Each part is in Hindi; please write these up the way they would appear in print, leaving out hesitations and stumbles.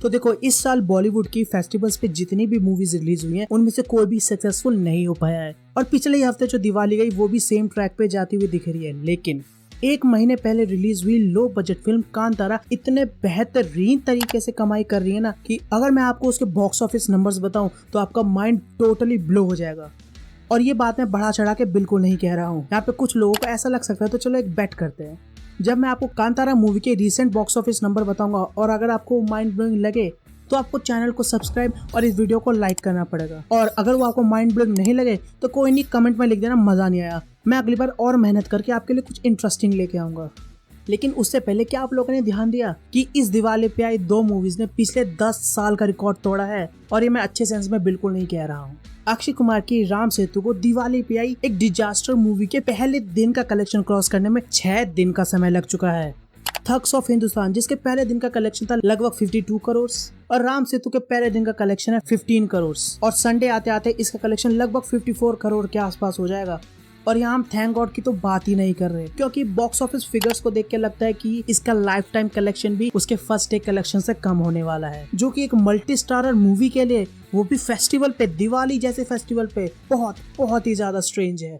तो देखो, इस साल बॉलीवुड की फेस्टिवल्स पे जितनी भी मूवीज रिलीज हुई हैं उनमें से कोई भी सक्सेसफुल नहीं हो पाया है। और पिछले हफ्ते जो दिवाली गई वो भी सेम ट्रैक पे जाती हुई दिख रही है। लेकिन एक महीने पहले रिलीज हुई लो बजट फिल्म कांतारा इतने बेहतरीन तरीके से कमाई कर रही है ना कि अगर मैं आपको उसके बॉक्स ऑफिस नंबर्स बताऊं तो आपका माइंड टोटली ब्लो हो जाएगा। और ये बात मैं बढ़ा चढ़ा के बिल्कुल नहीं कह रहा हूँ। यहाँ पे कुछ लोगों को ऐसा लग सकता है, तो चलो एक बेट करते हैं। जब मैं आपको कांतारा मूवी के रीसेंट बॉक्स ऑफिस नंबर बताऊंगा और अगर आपको माइंड ब्लोइंग लगे तो आपको चैनल को सब्सक्राइब और इस वीडियो को लाइक करना पड़ेगा। और अगर वो आपको माइंड ब्लोइंग नहीं लगे तो कोई नहीं, कमेंट में लिख देना मजा नहीं आया। मैं अगली बार और मेहनत करके आपके लिए कुछ इंटरेस्टिंग लेके आऊंगा। लेकिन उससे पहले क्या आप लोगों ने ध्यान दिया कि इस दिवाली पे आई 2 मूवीज ने पिछले 10 साल का रिकॉर्ड तोड़ा है। और ये मैं अच्छे सेंस में बिल्कुल नहीं कह रहा हूँ। अक्षय कुमार की राम सेतु को दिवाली पे आई एक डिजास्टर मूवी के पहले दिन का कलेक्शन क्रॉस करने में 6 दिन का समय लग चुका है। थग्स ऑफ हिंदुस्तान जिसके पहले दिन का कलेक्शन था लगभग 52 करोड़ और राम सेतु के पहले दिन का कलेक्शन है 15 करोड़ और संडे आते आते इसका कलेक्शन लगभग 54 करोड़ के आसपास हो जाएगा। और यहाँ हम थैंक गॉड की तो बात ही नहीं कर रहे, क्योंकि बॉक्स ऑफिस फिगर्स को देख के लगता है कि इसका लाइफ टाइम कलेक्शन भी उसके फर्स्ट डे कलेक्शन से कम होने वाला है, जो कि एक मल्टी स्टारर मूवी के लिए, वो भी फेस्टिवल पे, दिवाली जैसे फेस्टिवल पे, बहुत ही ज्यादा स्ट्रेंज है।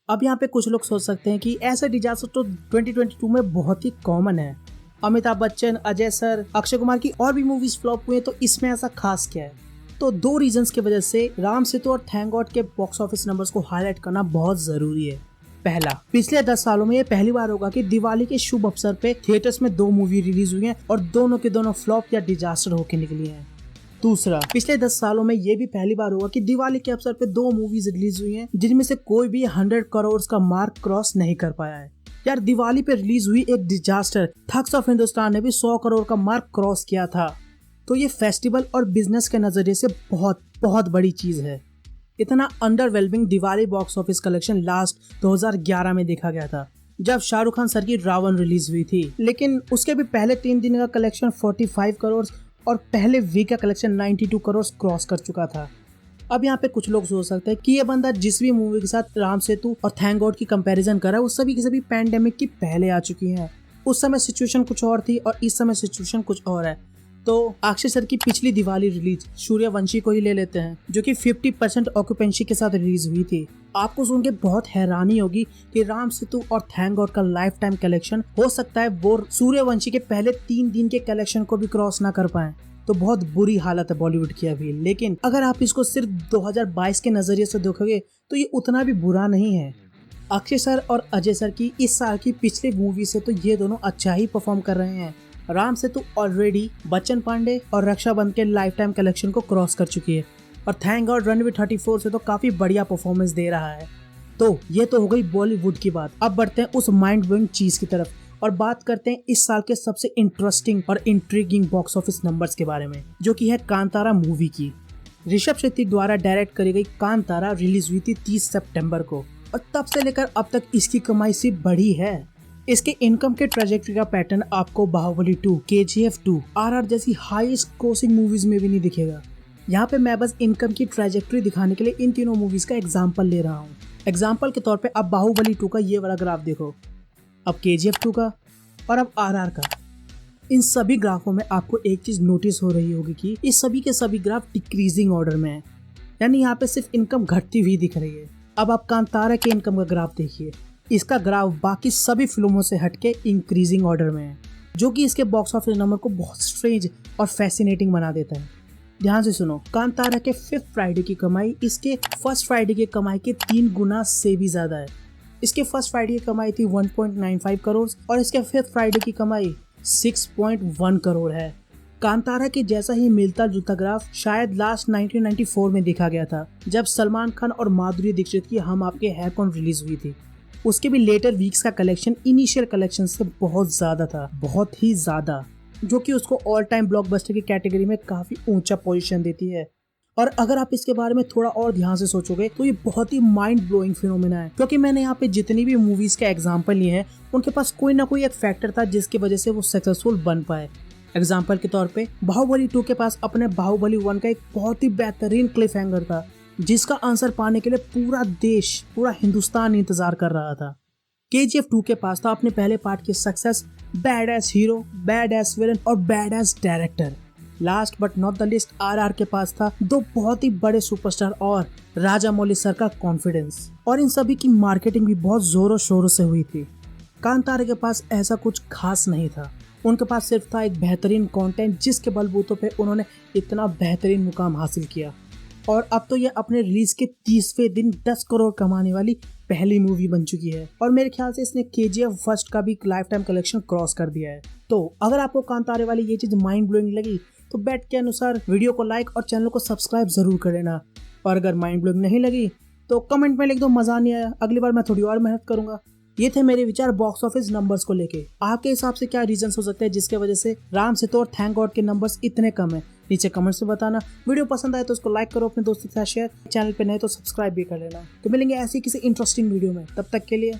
अब यहाँ पे कुछ लोग सोच सकते हैं कि ऐसा डिजास्टर तो 2022 में बहुत ही कॉमन है। अमिताभ बच्चन, अजय सर, अक्षय कुमार की और भी मूवीज फ्लॉप हुई है, तो इसमें ऐसा खास क्या है? तो 2 रीजंस की वजह से राम सेतु और थैंक गॉड के बॉक्स ऑफिस नंबर्स को हाईलाइट करना बहुत जरूरी है। पहला, पिछले 10 सालों में ये पहली बार होगा कि दिवाली के शुभ अवसर पे थिएटर्स में 2 मूवी रिलीज हुई हैं और दोनों के दोनों फ्लॉप या डिजास्टर होके निकली हैं। दूसरा, पिछले 10 सालों में ये भी पहली बार होगा कि दिवाली के अवसर पे 2 मूवीज रिलीज हुई हैं जिनमें से कोई भी 100 करोड़ का मार्क क्रॉस नहीं कर पाया है। यार, दिवाली पे रिलीज हुई एक डिजास्टर थग्स ऑफ हिंदुस्तान ने भी 100 करोड़ का मार्क क्रॉस किया था। तो ये फेस्टिवल और बिजनेस के नजरिए से बहुत बड़ी चीज है। इतना underwhelming Diwali box office collection last 2011 में देखा गया था, जब शाहरुख खान सर की रावण रिलीज हुई थी। लेकिन उसके भी पहले 3 दिन का कलेक्शन 45 करोड़ और पहले वीक का कलेक्शन 92 करोड़ क्रॉस कर चुका था। अब यहाँ पे कुछ लोग सोच सकते हैं कि ये बंदा जिस भी मूवी के साथ राम सेतु और थैंक गॉड की कंपैरिजन कर रहा है वो सभी की सभी पैंडेमिक की पहले आ चुकी हैं। उस समय सिचुएशन कुछ और थी और इस समय सिचुएशन कुछ और है। तो अक्षय सर की पिछली दिवाली रिलीज सूर्यवंशी को ही ले लेते हैं, जो कि 50% ऑक्यूपेंसी के साथ रिलीज हुई थी। आपको सुन के बहुत हैरानी होगी कि राम सेतु और थैंक गॉड का लाइफ टाइम कलेक्शन हो सकता है वो सूर्यवंशी के पहले 3 दिन के कलेक्शन को भी क्रॉस ना कर पाए। तो बहुत बुरी हालत है बॉलीवुड की अभी। लेकिन अगर आप इसको सिर्फ 2022 के नजरिए से देखोगे तो ये उतना भी बुरा नहीं है। अक्षय सर और अजय सर की इस साल की पिछली मूवी से तो ये दोनों अच्छा ही परफॉर्म कर रहे हैं। राम सेतु ऑलरेडी बच्चन पांडे और रक्षाबंधन के लाइफ टाइम कलेक्शन को क्रॉस कर चुकी है और थैंक गॉड रणवीर 34 से तो काफी बढ़िया परफॉर्मेंस दे रहा है। तो ये तो हो गई बॉलीवुड की बात। अब बढ़ते हैं उस माइंड ब्लोइंग चीज की तरफ और बात करते हैं इस साल के सबसे इंटरेस्टिंग और इंट्रिगिंग बॉक्स ऑफिस नंबर्स के बारे में, जो कि है कांतारा मूवी की। ऋषभ शेट्टी द्वारा डायरेक्ट करी गई कांतारा रिलीज हुई थी 30 सितंबर को और तब से लेकर अब तक इसकी कमाई सिर्फ बढ़ी है। इसके इनकम के ट्रेजेक्टरी का पैटर्न आपको बाहुबली 2, KGF 2, RR जैसी हाईएस्ट ग्रोसिंग मूवीज में भी नहीं दिखेगा। यहाँ पे मैं बस इनकम की ट्रेजेक्टरी दिखाने के लिए इन तीनों मूवीज का एग्जांपल ले रहा हूँ। एग्जांपल के तौर पे अब बाहुबली 2 का ये वाला ग्राफ देखो, अब KGF 2 का और अब RR का। इन सभी ग्राफों में आपको एक चीज नोटिस हो रही होगी कि इस सभी के सभी ग्राफ डिक्रीजिंग ऑर्डर में है, यानी यहाँ पे सिर्फ इनकम घटती हुई दिख रही है। अब आप कांतारा के इनकम का ग्राफ देखिए, इसका ग्राफ बाकी सभी फिल्मों से हटके इंक्रीजिंग ऑर्डर में है, जो कि इसके बॉक्स ऑफिस नंबर को बहुत स्ट्रेंज और फैसिनेटिंग बना देता है। ध्यान से सुनो, कांतारा के 5th फ्राइडे की कमाई इसके फर्स्ट फ्राइडे की कमाई के 3 गुना से भी ज्यादा है। इसके फर्स्ट फ्राइडे की कमाई थी 1.95 करोड़ और इसके 5th फ्राइडे की कमाई 6.1 करोड़ है। कांतारा के जैसा ही मिलता जुलता ग्राफ शायद लास्ट 1994 में देखा गया था, जब सलमान खान और माधुरी दीक्षित की हम आपके है कौन रिलीज हुई थी। उसके भी लेटर वीक्स का कलेक्शन इनिशियल कलेक्शन से बहुत ज्यादा था, बहुत ही ज्यादा, जो कि उसको ऑल टाइम ब्लॉकबस्टर की कैटेगरी में काफी ऊंचा पोजीशन देती है। और अगर आप इसके बारे में थोड़ा और ध्यान से सोचोगे तो ये बहुत ही माइंड ब्लोइंग फिनोमेना है, क्योंकि मैंने यहाँ पे जितनी भी मूवीज के एग्जांपल लिए हैं उनके पास कोई ना कोई एक फैक्टर था जिसकी वजह से वो सक्सेसफुल बन पाए। एग्जांपल के तौर पे बाहुबली 2 के पास अपने बाहुबली 1 का एक बहुत ही बेहतरीन क्लिफ हैंगर था, जिसका आंसर पाने के लिए पूरा देश, पूरा हिंदुस्तान इंतजार कर रहा था। KGF 2 के पास था अपने पहले पार्ट की success, badass hero, badass villain और badass director. Last but not the least RR के पास था दो बहुत ही बड़े सुपरस्टार और राजा मौली सर का कॉन्फिडेंस, और इन सभी की मार्केटिंग भी बहुत जोरों शोरों से हुई थी। कांतारा के पास ऐसा कुछ खास नहीं था, उनके पास सिर्फ था एक बेहतरीन कंटेंट जिसके बलबूतों पे उन्होंने इतना बेहतरीन मुकाम हासिल किया। और अब तो ये अपने रिलीज के 30वें दिन 10 करोड़ कमाने वाली पहली मूवी बन चुकी है, और मेरे ख्याल से इसने KGF फर्स्ट का भी लाइफ टाइम कलेक्शन क्रॉस कर दिया है। तो अगर आपको कांतारे वाली ये चीज माइंड ब्लोइंग लगी तो बेट के अनुसार वीडियो को लाइक और चैनल को सब्सक्राइब जरूर कर लेना, और अगर माइंड ब्लोइंग नहीं लगी तो कमेंट में लिख दो मजा नहीं आया, अगली बार मैं थोड़ी और मेहनत करूंगा। ये थे मेरे विचार बॉक्स ऑफिस नंबर्स को लेके। आपके हिसाब से क्या रीजंस हो सकते हैं जिसके वजह से राम सेतु और थैंक गॉड के नंबर्स इतने कम है? नीचे कमेंट्स में बताना। वीडियो पसंद आए तो उसको लाइक करो, अपने दोस्तों के साथ शेयर, चैनल पे नए तो सब्सक्राइब भी कर लेना। तो मिलेंगे ऐसी किसी इंटरेस्टिंग वीडियो में, तब तक के लिए